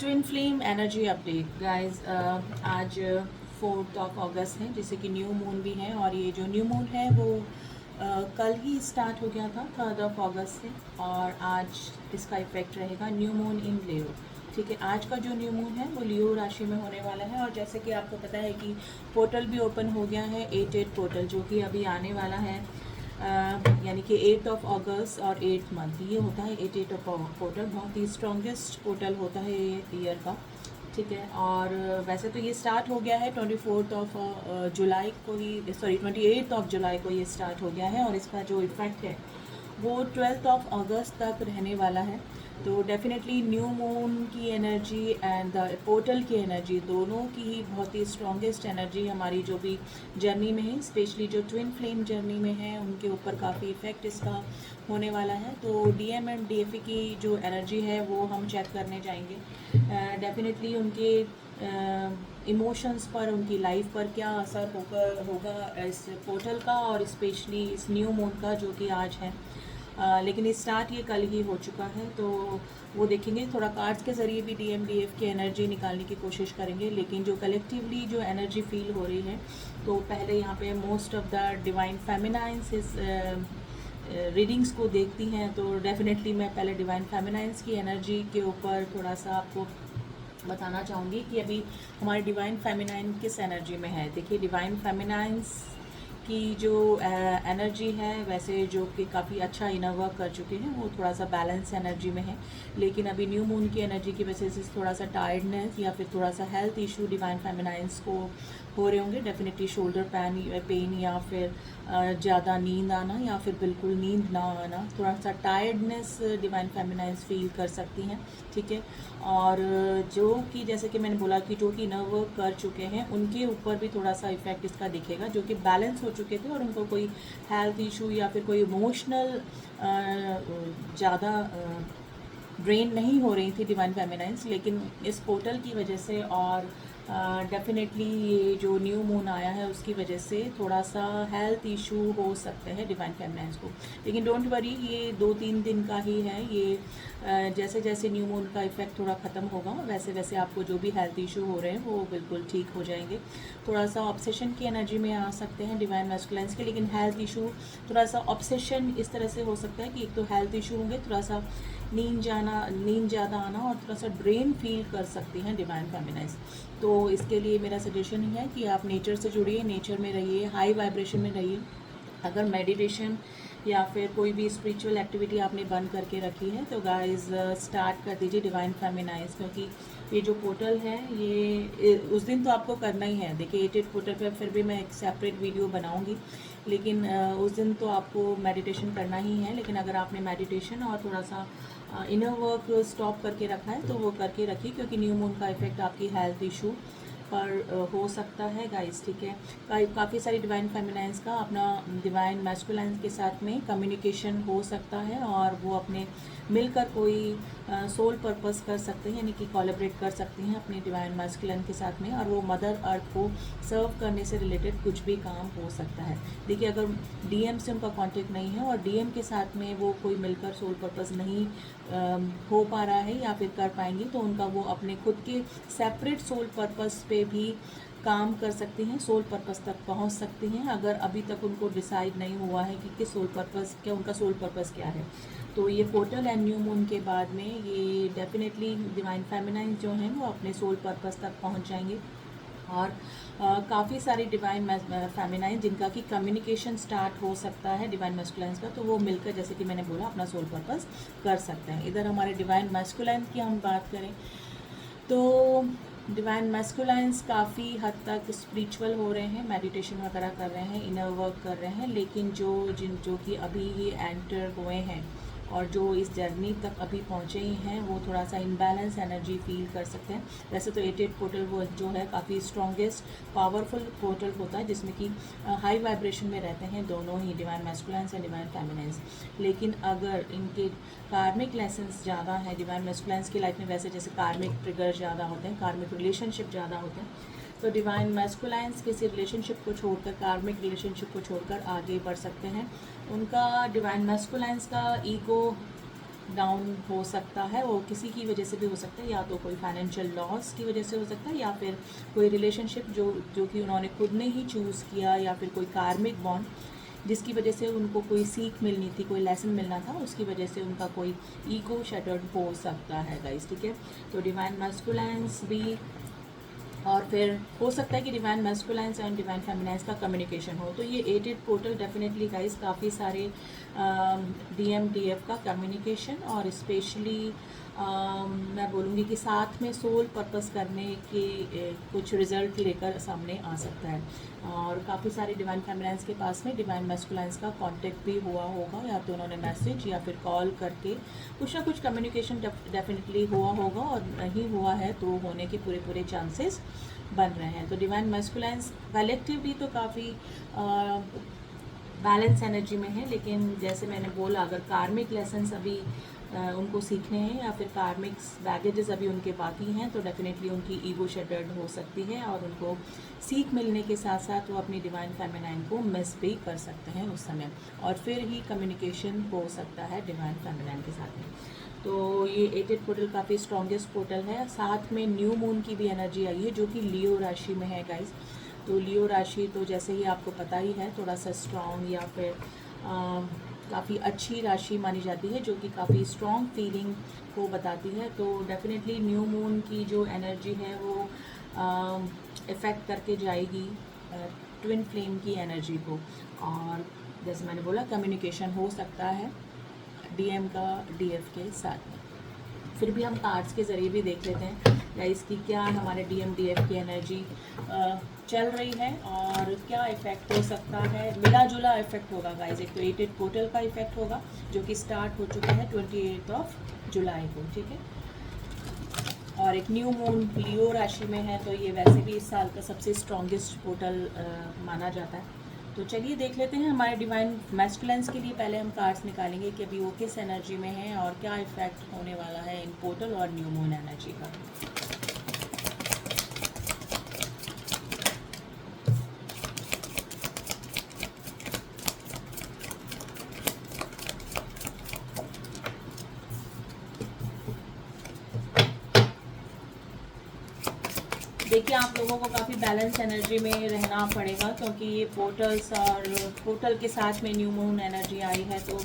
Twin flame energy update guys. आज 4 अगस्त है, जैसे कि न्यू मून भी है, और ये जो न्यू मून है वो कल ही स्टार्ट हो गया था 3 अगस्त से, और आज इसका इफेक्ट रहेगा न्यू मून इन लियो। ठीक है, आज का जो न्यू मून है वो लियो राशि में होने वाला है, और जैसे कि आपको पता है कि पोर्टल भी ओपन हो गया है, 8 पोर्टल, जो कि अभी आने वाला है, यानी कि 8 अगस्त और 8 मंथ ये होता है 8 पोर्टल। बहुत ही स्ट्रॉन्गेस्ट पोर्टल होता है ये ईयर का। ठीक है, और वैसे तो ये स्टार्ट हो गया है 24 जुलाई को ही, सॉरी 28 जुलाई को ये स्टार्ट हो गया है, और इसका जो इफ़ेक्ट है वो 12 अगस्त तक रहने वाला है। तो डेफिनेटली न्यू मून की एनर्जी एंड द पोर्टल की एनर्जी, दोनों की ही बहुत ही स्ट्रॉन्गेस्ट एनर्जी हमारी जो भी जर्नी में है, स्पेशली जो ट्विन फ्लेम जर्नी में है, उनके ऊपर काफ़ी इफ़ेक्ट इसका होने वाला है। तो डीएम एंड डीएफई की जो एनर्जी है वो हम चेक करने जाएंगे। डेफिनेटली उनके इमोशंस पर, उनकी लाइफ पर क्या असर होगा इस पोर्टल का, और स्पेशली इस न्यू मून का जो कि आज है। लेकिन स्टार्ट ये कल ही हो चुका है, तो वो देखेंगे। थोड़ा कार्ड्स के ज़रिए भी डीएम डीएफ की एनर्जी निकालने की कोशिश करेंगे, लेकिन जो कलेक्टिवली जो एनर्जी फील हो रही है, तो पहले यहाँ पे मोस्ट ऑफ द डिवाइन फेमिनाइंस इस रीडिंग्स को देखती हैं, तो डेफिनेटली मैं पहले डिवाइन फेमिनाइंस की एनर्जी के ऊपर थोड़ा सा आपको बताना चाहूँगी कि अभी हमारे डिवाइन फेमिनाइन किस एनर्जी में है। देखिए, डिवाइन फेमिनाइंस की जो एनर्जी है, वैसे जो कि काफ़ी अच्छा इनर वर्क कर चुके हैं, वो थोड़ा सा बैलेंस एनर्जी में है, लेकिन अभी न्यू मून की एनर्जी की वजह से थोड़ा सा टायर्डनेस या फिर थोड़ा सा हेल्थ इशू डिवाइन फेमिनाइंस को हो रहे होंगे। डेफिनेटली शोल्डर पेन या फिर ज़्यादा नींद आना, या फिर बिल्कुल नींद ना आना, थोड़ा सा टायर्डनेस डिवाइन फेमिनाइंस फील कर सकती हैं। ठीक है, और जो कि जैसे कि मैंने बोला कि जो कि इनर वर्क कर चुके हैं, उनके ऊपर भी थोड़ा सा इफेक्ट इसका दिखेगा, जो कि बैलेंस हो चुके थे और उनको कोई हेल्थ इशू या फिर कोई इमोशनल ज़्यादा ड्रेन नहीं हो रही थी डिवाइन फेमिनाइंस, लेकिन इस पोर्टल की वजह से और डेफिनेटली ये जो न्यू मून आया है उसकी वजह से थोड़ा सा हेल्थ इशू हो सकते हैं डिवाइन फेमिनाइंस को। लेकिन डोंट वरी, ये 2-3 दिन का ही है ये। जैसे जैसे न्यू मून का इफेक्ट थोड़ा ख़त्म होगा, वैसे वैसे आपको जो भी हेल्थ इशू हो रहे हैं वो बिल्कुल ठीक हो जाएंगे। थोड़ा सा ऑब्सेशन की एनर्जी में आ सकते हैं डिवाइन मैस्कुलाइंस के, लेकिन हेल्थ इशू थोड़ा सा ऑब्सेशन इस तरह से हो सकता है कि एक तो हेल्थ इशू होंगे, थोड़ा सा नींद ज़्यादा आना, और थोड़ा सा ड्रेन फील कर सकती हैं डिवाइन फेमिनाइंस। तो इसके लिए मेरा सजेशन ही है कि आप नेचर से जुड़िए, नेचर में रहिए, हाई वाइब्रेशन में रहिए। अगर मेडिटेशन या फिर कोई भी स्पिरिचुअल एक्टिविटी आपने बंद करके रखी है, तो गाइस स्टार्ट कर दीजिए डिवाइन फेमिनाइंस, क्योंकि ये जो पोर्टल है ये उस दिन तो आपको करना ही है। देखिए, 8 पोर्टल पर फिर भी मैं एक सेपरेट वीडियो बनाऊंगी, लेकिन उस दिन तो आपको मेडिटेशन करना ही है। लेकिन अगर आपने मेडिटेशन और थोड़ा सा इनर वर्क स्टॉप करके रखा है, तो वो करके रखिए, क्योंकि न्यू मून का इफेक्ट आपकी हेल्थ इशू पर हो सकता है गाइस। ठीक है, काफ़ी सारी डिवाइन फेमिनाइंस का अपना डिवाइन मैस्कुलाइंस के साथ में कम्युनिकेशन हो सकता है, और वो अपने मिलकर कोई सोल पर्पस कर सकते हैं, यानी कि कोलैबोरेट कर सकती हैं अपने डिवाइन मैस्कुलाइन के साथ में, और वो मदर अर्थ को सर्व करने से रिलेटेड कुछ भी काम हो सकता है। देखिए, अगर डीएम से उनका कांटेक्ट नहीं है और डीएम के साथ में वो कोई मिलकर सोल पर्पस नहीं हो पा रहा है या फिर कर पाएंगी, तो उनका वो अपने खुद के सेपरेट सोल पर्पस पे भी काम कर सकती हैं, सोल पर्पस तक पहुंच सकती हैं, अगर अभी तक उनको डिसाइड नहीं हुआ है कि किस सोल पर्पस क्या, उनका सोल पर्पस क्या है। तो ये पोर्टल एंड न्यू मून के बाद में ये डेफिनेटली डिवाइन फेमिनाइन जो हैं वो अपने सोल पर्पस तक पहुंच जाएंगे, और काफ़ी सारी डिवाइन फेमिनाइन जिनका कि कम्युनिकेशन स्टार्ट हो सकता है डिवाइन मैस्कुलाइंस का, तो वो मिलकर, जैसे कि मैंने बोला, अपना सोल पर्पस कर सकते हैं। इधर हमारे डिवाइन मैस्कुलाइन की हम बात करें, तो डिवाइन मैस्कुलाइंस काफ़ी हद तक स्पिरिचुअल हो रहे हैं, मेडिटेशन वगैरह कर रहे हैं, इनर वर्क कर रहे हैं, लेकिन जो कि अभी ये एंटर हुए हैं और जो इस जर्नी तक अभी पहुँचे ही हैं, वो थोड़ा सा इम्बैलेंस एनर्जी फील कर सकते हैं। वैसे तो 8 पोर्टल वो जो है काफ़ी स्ट्रॉन्गेस्ट पावरफुल पोर्टल होता है, जिसमें कि हाई वाइब्रेशन में रहते हैं दोनों ही डिवाइन मैस्कुलाइंस एंड डिवाइन फेमिनाइंस। लेकिन अगर इनके कार्मिक लेसन्स ज़्यादा हैं डिवाइन मैस्कुलाइंस की लाइफ में, वैसे जैसे कार्मिक ट्रिगर ज़्यादा होते हैं, कार्मिक रिलेशनशिप ज़्यादा होते हैं, तो डिवाइन मैस्कुलाइंस किसी रिलेशनशिप को छोड़कर, कार्मिक रिलेशनशिप को छोड़कर आगे बढ़ सकते हैं। उनका डिवाइन मैस्कुलाइंस का ईगो डाउन हो सकता है, वो किसी की वजह से भी हो सकता है, या तो कोई फाइनेंशियल लॉस की वजह से हो सकता है, या फिर कोई रिलेशनशिप जो कि उन्होंने खुद ने ही चूज़ किया, या फिर कोई कार्मिक बॉन्ड जिसकी वजह से उनको कोई सीख मिलनी थी, कोई लेसन मिलना था, उसकी वजह से उनका कोई ईगो शटर्ड हो सकता है गाइस, ठीक है। तो डिवाइन मैस्कुलाइंस भी, और फिर हो सकता है कि डिवाइन मैस्कुलाइंस एंड डिवाइन फेमिनाइंस का कम्युनिकेशन हो। तो ये 8 पोर्टल डेफिनेटली गाइस काफ़ी सारे DMDF का कम्युनिकेशन, और स्पेशली मैं बोलूँगी कि साथ में सोल पर्पस करने के कुछ रिजल्ट लेकर सामने आ सकता है। और काफ़ी सारे डिवाइन फेमिनाइंस के पास में डिवाइन मैस्कुलाइंस का कांटेक्ट भी हुआ होगा, या तो उन्होंने मैसेज या फिर कॉल करके कुछ ना कुछ कम्युनिकेशन डेफिनेटली हुआ होगा, और नहीं हुआ है तो होने के पूरे चांसेस बन रहे हैं। तो डिवाइन मैस्कुलाइंस कलेक्टिवली तो काफ़ी बैलेंस एनर्जी में है, लेकिन जैसे मैंने बोला, अगर कार्मिक लेसन्स अभी उनको सीखने हैं, या फिर कार्मिक्स बैगेजेस अभी उनके बाकी हैं, तो डेफिनेटली उनकी ईगो शटर्ड हो सकती है, और उनको सीख मिलने के साथ साथ वो अपनी डिवाइन फेमिनाइन को मिस भी कर सकते हैं उस समय, और फिर ही कम्युनिकेशन हो सकता है डिवाइन फेमिनाइन के साथ में। तो ये 8 पोर्टल काफ़ी स्ट्रॉन्गेस्ट पोर्टल है। साथ में न्यू मून की भी एनर्जी आई है, जो कि लियो राशि में है गाइस। तो लियो राशि तो जैसे ही आपको पता ही है, थोड़ा सा स्ट्रॉन्ग या फिर काफ़ी अच्छी राशि मानी जाती है, जो कि काफ़ी स्ट्रॉन्ग फीलिंग को बताती है। तो डेफिनेटली न्यू मून की जो एनर्जी है वो इफ़ेक्ट करके जाएगी ट्विन फ्लेम की एनर्जी को, और जैसे मैंने बोला कम्युनिकेशन हो सकता है DM का DF के साथ में। फिर भी हम कार्ड्स के ज़रिए भी देख लेते हैं गाइस कि क्या हमारे DM DF की एनर्जी चल रही है, और क्या इफ़ेक्ट हो सकता है। मिला जुला इफ़ेक्ट होगा गाइस। एक तो 8 पोर्टल का इफ़ेक्ट होगा, जो कि स्टार्ट हो चुका है 28 जुलाई को, ठीक है। और एक न्यू मून लियो राशि में है, तो ये वैसे भी इस साल का सबसे स्ट्रॉन्गेस्ट पोर्टल माना जाता है। तो चलिए देख लेते हैं हमारे डिवाइन मैस्कुलाइंस के लिए। पहले हम कार्ड्स निकालेंगे कि अभी वो किस एनर्जी में है, और क्या इफ़ेक्ट होने वाला है इन पोर्टल और न्यू मून एनर्जी का। देखिए, आप लोगों को काफ़ी बैलेंस एनर्जी में रहना पड़ेगा, क्योंकि ये पोर्टल्स और पोर्टल के साथ में न्यू मून एनर्जी आई है, तो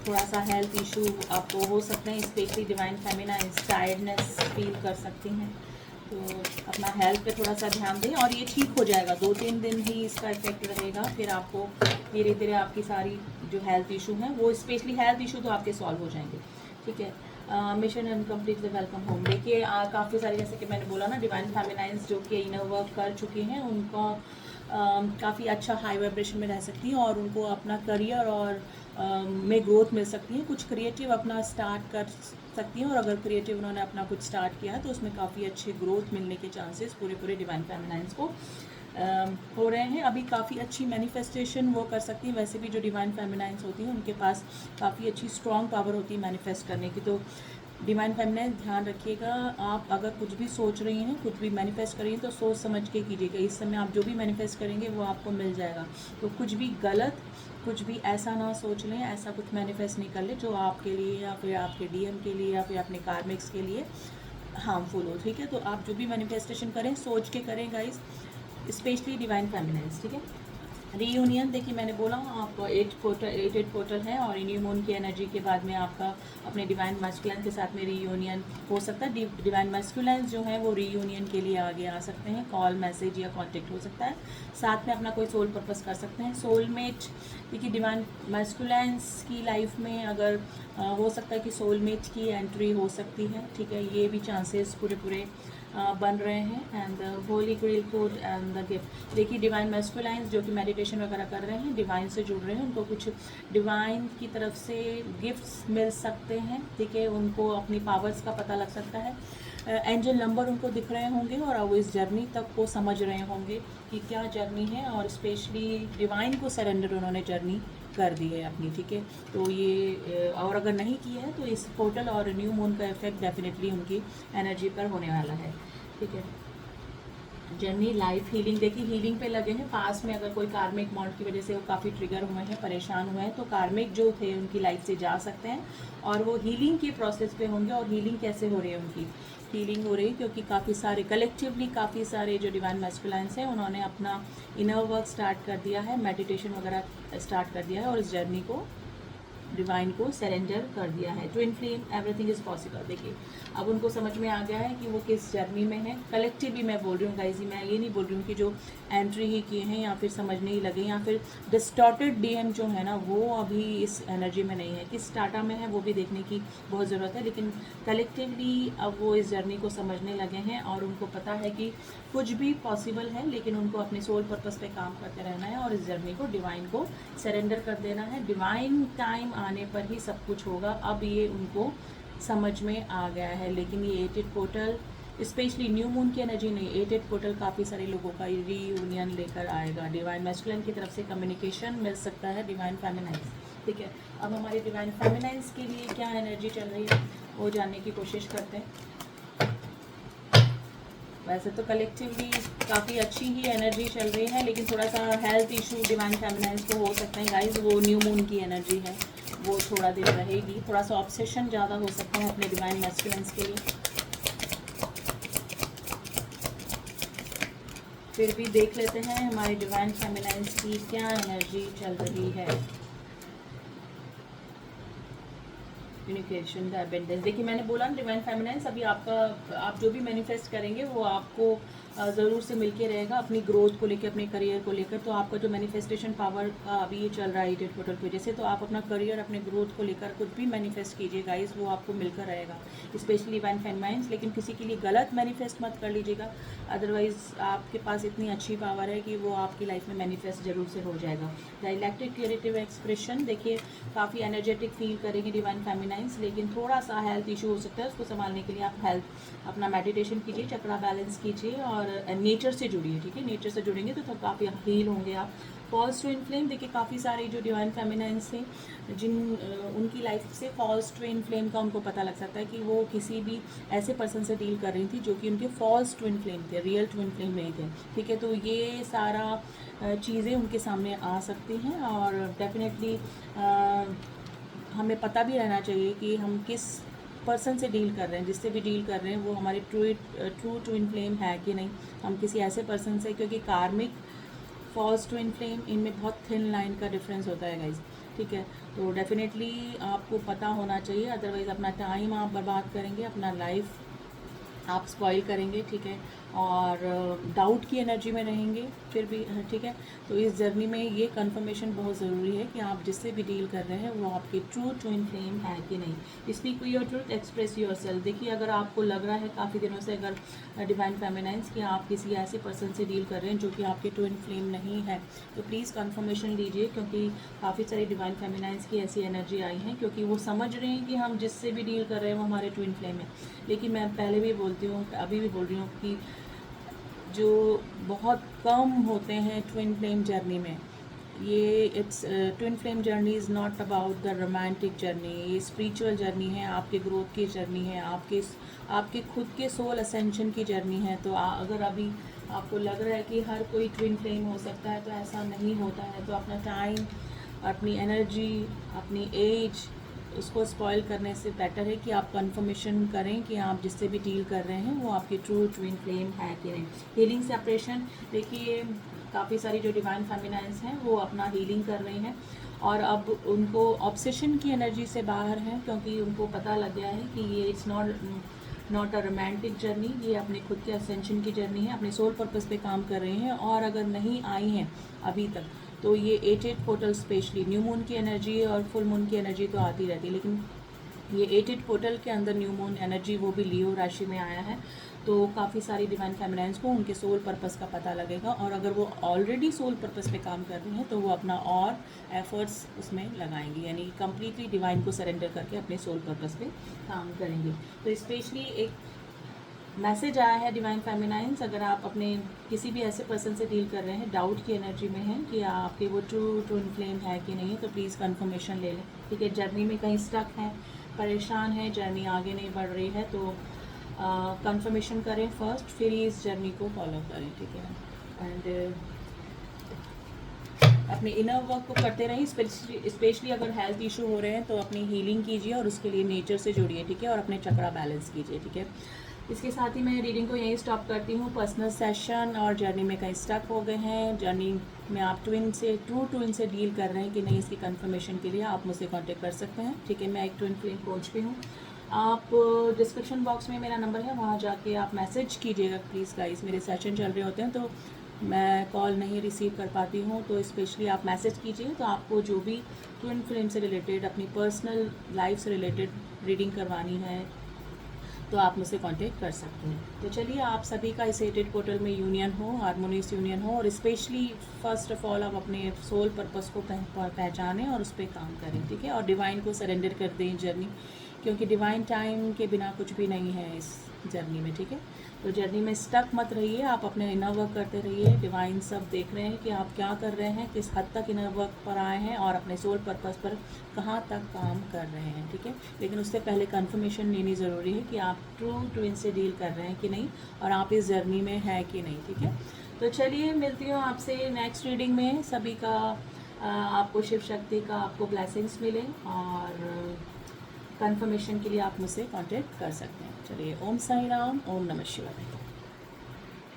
थोड़ा सा हेल्थ इशू आपको हो सकते हैं। Specially divine feminine tiredness feel कर सकती हैं, तो अपना हेल्थ पे थोड़ा सा ध्यान दें, और ये ठीक हो जाएगा। 2-3 दिन ही इसका इफेक्ट रहेगा, फिर आपको धीरे धीरे आपकी सारी जो हेल्थ इशू हैं, वो स्पेशली हेल्थ इशू तो आपके सॉल्व हो जाएंगे, ठीक है। Mission incomplete the welcome home. देखिए, काफ़ी सारी, जैसे कि मैंने बोला ना, डिवाइन फेमिनाइंस जो कि इनर वर्क कर चुकी हैं, उनका काफ़ी अच्छा हाई वाइब्रेशन में रह सकती हैं, और उनको अपना करियर और में ग्रोथ मिल सकती है। कुछ क्रिएटिव अपना स्टार्ट कर सकती हैं, और अगर क्रिएटिव उन्होंने अपना कुछ स्टार्ट किया है, तो उसमें काफ़ी अच्छे ग्रोथ मिलने के चांसेस पूरे डिवाइन फेमिनाइंस को हो रहे हैं। अभी काफ़ी अच्छी मैनिफेस्टेशन वो कर सकती हैं। वैसे भी जो डिवाइन फेमिनाइंस होती हैं, उनके पास काफ़ी अच्छी स्ट्रॉन्ग पावर होती है मैनिफेस्ट करने की। तो डिवाइन फेमिनाइन ध्यान रखिएगा, आप अगर कुछ भी सोच रही हैं, कुछ भी मैनिफेस्ट कर रही हैं, तो सोच समझ के कीजिएगा। इस समय आप जो भी मैनिफेस्ट करेंगे वो आपको मिल जाएगा। तो कुछ भी गलत, कुछ भी ऐसा ना सोच लें, ऐसा कुछ मैनिफेस्ट नहीं कर लें जो आपके लिए या फिर आपके DM के लिए या फिर अपने कार्मिक्स के लिए हार्मफुल हो, ठीक है। तो आप जो भी मैनिफेस्टेशन करें, सोच के करें गाइस, स्पेशली डिवाइन फेमिनाइंस, ठीक है। रीयूनियन, देखिए मैंने बोला आपको 8 पोर्टल है, और न्यू मून की एनर्जी के बाद में आपका अपने डिवाइन मैस्कुलाइन के साथ में रीयूनियन हो सकता है। डिवाइन मैस्कुलाइन जो है वो रीयूनियन के लिए आगे आ सकते हैं, कॉल, मैसेज या कांटेक्ट हो सकता है। साथ में अपना कोई सोल पर्पस कर सकते हैं, सोलमेट। देखिए, डिवाइन मैस्कुलाइंस की लाइफ में अगर हो सकता है कि सोलमेट की एंट्री हो सकती है, ठीक है। ये भी चांसेस पूरे बन रहे हैं। And holy grail code and the gift. देखिए, डिवाइन मैस्कुलाइंस जो कि मेडिटेशन वगैरह कर रहे हैं, डिवाइन से जुड़ रहे हैं, उनको कुछ डिवाइन की तरफ से गिफ्ट्स मिल सकते हैं, ठीक है। उनको अपनी पावर्स का पता लग सकता है। एंजल नंबर उनको दिख रहे होंगे, और वो इस जर्नी तक को समझ रहे होंगे कि क्या जर्नी है, और स्पेशली डिवाइन को सरेंडर उन्होंने जर्नी कर दी है अपनी, ठीक है। तो ये, और अगर नहीं की है तो इस पोर्टल और न्यू मून का इफेक्ट डेफिनेटली उनकी एनर्जी पर होने वाला है, ठीक है। जर्नी लाइफ हीलिंग, देखिए हीलिंग पे लगे हैं। पास में अगर कोई कार्मिक बॉन्ड की वजह से वो काफ़ी ट्रिगर हुए हैं, परेशान हुए हैं, तो कार्मिक जो थे उनकी लाइफ से जा सकते हैं और वो हीलिंग के प्रोसेस पे होंगे। और हीलिंग कैसे हो रही है उनकी? हीलिंग हो रही है क्योंकि काफ़ी सारे कलेक्टिवली काफ़ी सारे जो डिवाइन मैस्कुलाइंस हैं उन्होंने अपना इनर वर्क स्टार्ट कर दिया है, मेडिटेशन वगैरह स्टार्ट कर दिया है और इस जर्नी को डिवाइन को सरेंडर कर दिया है। Twin flame, everything is possible. देखिए अब उनको समझ में आ गया है कि वो किस जर्नी में है। कलेक्टिवली मैं बोल रही हूँ गाइज, मैं ये नहीं बोल रही हूँ कि जो एंट्री ही किए हैं या फिर समझने ही लगे या फिर डिस्टॉर्टेड डीएम जो है ना वो अभी इस एनर्जी में नहीं है। किस टाटा में है वो भी देखने की बहुत ज़रूरत है, लेकिन कलेक्टिवली अब वो इस जर्नी को समझने लगे हैं और उनको पता है कि कुछ भी पॉसिबल है, लेकिन उनको अपने सोल पर्पस पे काम करते रहना है और इस जर्नी को डिवाइन को सरेंडर कर देना है। डिवाइन टाइम आने पर ही सब कुछ होगा, अब ये उनको समझ में आ गया है। लेकिन ये 8 पोर्टल स्पेशली न्यू मून की एनर्जी नहीं, 8 पोर्टल काफ़ी सारे लोगों का रीयूनियन लेकर आएगा। डिवाइन मैस्कुलिन की तरफ से कम्युनिकेशन मिल सकता है डिवाइन फेमिनाइन्स, ठीक है। अब हमारे डिवाइन फेमिनाइन्स के लिए क्या एनर्जी चल रही है वो जानने की कोशिश करते हैं। वैसे तो कलेक्टिवली काफ़ी अच्छी ही एनर्जी चल रही है, लेकिन थोड़ा सा हेल्थ इशू डिवाइन फेमिनाइन्स को हो सकते हैं गाइज। वो न्यू मून की एनर्जी है, वो थोड़ा दिन रहेगी। थोड़ा सा ऑब्सेशन ज़्यादा हो सकता है अपने डिवाइन मैस्कुलिन्स के लिए। फिर भी देख लेते हैं हमारे डिवाइन फेमिनाइन्स की क्या एनर्जी चल रही है। कम्युनिकेशन का अबेंडेंस, देखिए मैंने बोला ना डिवाइन फेमिनाइन्स अभी आपका, आप जो भी मैनिफेस्ट करेंगे वो आपको ज़रूर से मिलके रहेगा अपनी ग्रोथ को लेकर, अपने करियर को लेकर। तो आपका जो मैनिफेस्टेशन पावर का अभी ये चल रहा है 8 पोर्टल की वजह से, तो आप अपना करियर, अपने ग्रोथ को लेकर कुछ भी मैनिफेस्ट कीजिए गाइस, वो आपको मिलकर रहेगा, स्पेशली डिवाइन फेमिनाइन्स। लेकिन किसी के लिए गलत मैनिफेस्ट मत कर लीजिएगा, अदरवाइज़ आपके पास इतनी अच्छी पावर है कि वो आपकी लाइफ में मैनिफेस्ट जरूर से हो जाएगा। डायलैक्टिक क्रिएटिव एक्सप्रेशन, देखिए काफ़ी एनर्जेटिक फील करेंगे डिवाइन फेमिनाइन्स, लेकिन थोड़ा सा हेल्थ इशू हो सकता है। उसको संभालने के लिए आप हेल्थ अपना मेडिटेशन कीजिए, चक्रा बैलेंस कीजिए और नेचर से जुड़िए, ठीक है। नेचर से जुड़ेंगे तो काफ़ी हील होंगे आप। फॉल्स ट्विन फ्लेम, देखिए काफ़ी सारे जो डिवाइन फेमिनाइन्स थे जिन उनकी लाइफ से फॉल्स ट्विन फ्लेम का उनको पता लग सकता है कि वो किसी भी ऐसे पर्सन से डील कर रही थी जो कि उनके फॉल्स ट्विन फ्लेम थे, रियल ट्विन फ्लेम नहीं थे, ठीक है। तो ये सारा चीज़ें उनके सामने आ सकती हैं और डेफिनेटली हमें पता भी रहना चाहिए कि हम किस पर्सन से डील कर रहे हैं, जिससे भी डील कर रहे हैं वो हमारी ट्रू ट्विन फ्लेम है कि नहीं। हम किसी ऐसे पर्सन से, क्योंकि कार्मिक, फॉल्स ट्विन फ्लेम, इनमें बहुत थिन लाइन का डिफरेंस होता है गाइज, ठीक है। तो डेफिनेटली आपको पता होना चाहिए, अदरवाइज़ अपना टाइम आप बर्बाद करेंगे, अपना लाइफ आप स्पॉइल करेंगे, ठीक है। और डाउट की एनर्जी में रहेंगे फिर भी, ठीक है। तो इस जर्नी में ये कंफर्मेशन बहुत ज़रूरी है कि आप जिससे भी डील कर रहे हैं वो आपकी ट्रू ट्विन फ्लेम है कि नहीं। Speak your truth, express your self. देखिए अगर आपको लग रहा है काफ़ी दिनों से, अगर डिवाइन फेमिनाइन्स कि आप किसी ऐसे पर्सन से डील कर रहे हैं जो कि आपके ट्विन फ्लेम नहीं है, तो प्लीज़ कंफर्मेशन लीजिए, क्योंकि काफ़ी सारी डिवाइन फेमिनाइन्स की ऐसी एनर्जी आई है क्योंकि वो समझ रहे हैं कि हम जिससे भी डील कर रहे हैं वो हमारे ट्विन फ्लेम है। लेकिन मैं पहले भी बोलती हूँ, अभी भी बोल रही हूँ कि जो बहुत कम होते हैं ट्विन फ्लेम जर्नी में, ये it's twin flame journey is not about the romantic journey, ये स्पिरिचुअल जर्नी है, आपके ग्रोथ की जर्नी है, आपके खुद के सोल असेंशन की जर्नी है। तो अगर अभी आपको लग रहा है कि हर कोई ट्विन फ्लेम हो सकता है, तो ऐसा नहीं होता है। तो अपना टाइम, अपनी एनर्जी, अपनी एज, उसको स्पॉइल करने से बेटर है कि आप कंफर्मेशन करें कि आप जिससे भी डील कर रहे हैं वो आपकी ट्रू ट्विन फ्लेम है कि नहीं। हीलिंग सेपरेशन, देखिए काफ़ी सारी जो डिवाइन फेमिनाइन्स हैं वो अपना हीलिंग कर रही हैं और अब उनको ऑब्सेशन की एनर्जी से बाहर हैं, क्योंकि उनको पता लग गया है कि ये it's not a romantic journey, ये अपने खुद के असेंशन की जर्नी है, अपने सोल पर्पस पे काम कर रहे हैं। और अगर नहीं आई हैं अभी तक, तो ये 8 पोर्टल, स्पेशली न्यू मून की एनर्जी और फुल मून की एनर्जी तो आती रहती है, लेकिन ये 8 पोर्टल के अंदर न्यू मून एनर्जी, वो भी लियो राशि में आया है। तो काफ़ी सारी डिवाइन फेमिनाइन्स को उनके सोल पर्पस का पता लगेगा, और अगर वो ऑलरेडी सोल पर्पस पे काम कर रही हैं तो वो अपना और एफर्ट्स उसमें लगाएंगी, यानी कम्प्लीटली डिवाइन को सरेंडर करके अपने सोल पर्पस पे काम करेंगे। तो स्पेशली एक मैसेज आया है डिवाइन फेमिनाइन्स, अगर आप अपने किसी भी ऐसे पर्सन से डील कर रहे हैं, डाउट की एनर्जी में हैं कि आपके वो ट्रू ट्विन फ्लेम है कि नहीं, तो प्लीज़ कंफर्मेशन ले लें, ठीक है। जर्नी में कहीं स्टक हैं, परेशान है, जर्नी आगे नहीं बढ़ रही है, तो कंफर्मेशन करें फर्स्ट, फिर ही इस जर्नी को फॉलो करें, ठीक है। एंड अपने इनर वर्क को करते रहें, स्पेशली अगर हेल्थ इशू हो रहे हैं तो अपनी हीलिंग कीजिए और उसके लिए नेचर से जुड़िए, ठीक है, और अपने चक्रा बैलेंस कीजिए, ठीक है। इसके साथ ही मैं रीडिंग को यहीं स्टॉप करती हूँ। पर्सनल सेशन और जर्नी में कहीं स्टक हो गए हैं, जर्नी में आप ट्रू ट्विन से डील कर रहे हैं कि नहीं, इसकी कंफर्मेशन के लिए आप मुझसे कांटेक्ट कर सकते हैं, ठीक है। मैं एक ट्विन फ्लेम कोच भी हूँ। आप डिस्क्रिप्शन बॉक्स में मेरा नंबर है, वहाँ जाके आप मैसेज कीजिएगा प्लीज़ गाइस। मेरे सेशन चल रहे होते हैं तो मैं कॉल नहीं रिसीव कर पाती हूँ, तो स्पेशली आप मैसेज कीजिए। तो आपको जो भी ट्विन फ्लेम से रिलेटेड, अपनी पर्सनल लाइफ से रिलेटेड रीडिंग करवानी है तो आप मुझसे कांटेक्ट कर सकते हैं। तो चलिए, आप सभी का इस एटेड पोर्टल में यूनियन हो, हारमोनियस यूनियन हो, और स्पेशली फर्स्ट ऑफ ऑल आप अपने सोल पर्पस को पहचानें और उस पर काम करें, ठीक है। और डिवाइन को सरेंडर कर दें जर्नी, क्योंकि डिवाइन टाइम के बिना कुछ भी नहीं है इस जर्नी में, ठीक है। तो जर्नी में स्टक मत रहिए, आप अपने इनर वर्क करते रहिए। डिवाइन सब देख रहे हैं कि आप क्या कर रहे हैं, किस हद तक इनर वर्क पर आए हैं और अपने सोल पर्पस पर कहाँ तक काम कर रहे हैं, ठीक है। लेकिन उससे पहले कंफर्मेशन लेनी ज़रूरी है कि आप ट्रू ट्विन से डील कर रहे हैं कि नहीं, और आप इस जर्नी में हैं कि नहीं, ठीक है। तो चलिए, मिलती हूँ आपसे नेक्स्ट रीडिंग में। सभी का आपको शिव शक्ति का आपको ब्लेसिंग्स मिले, और कंफर्मेशन के लिए आप मुझसे कांटेक्ट कर सकते हैं। चलिए, ओम साई राम, ओम नमः शिवाय।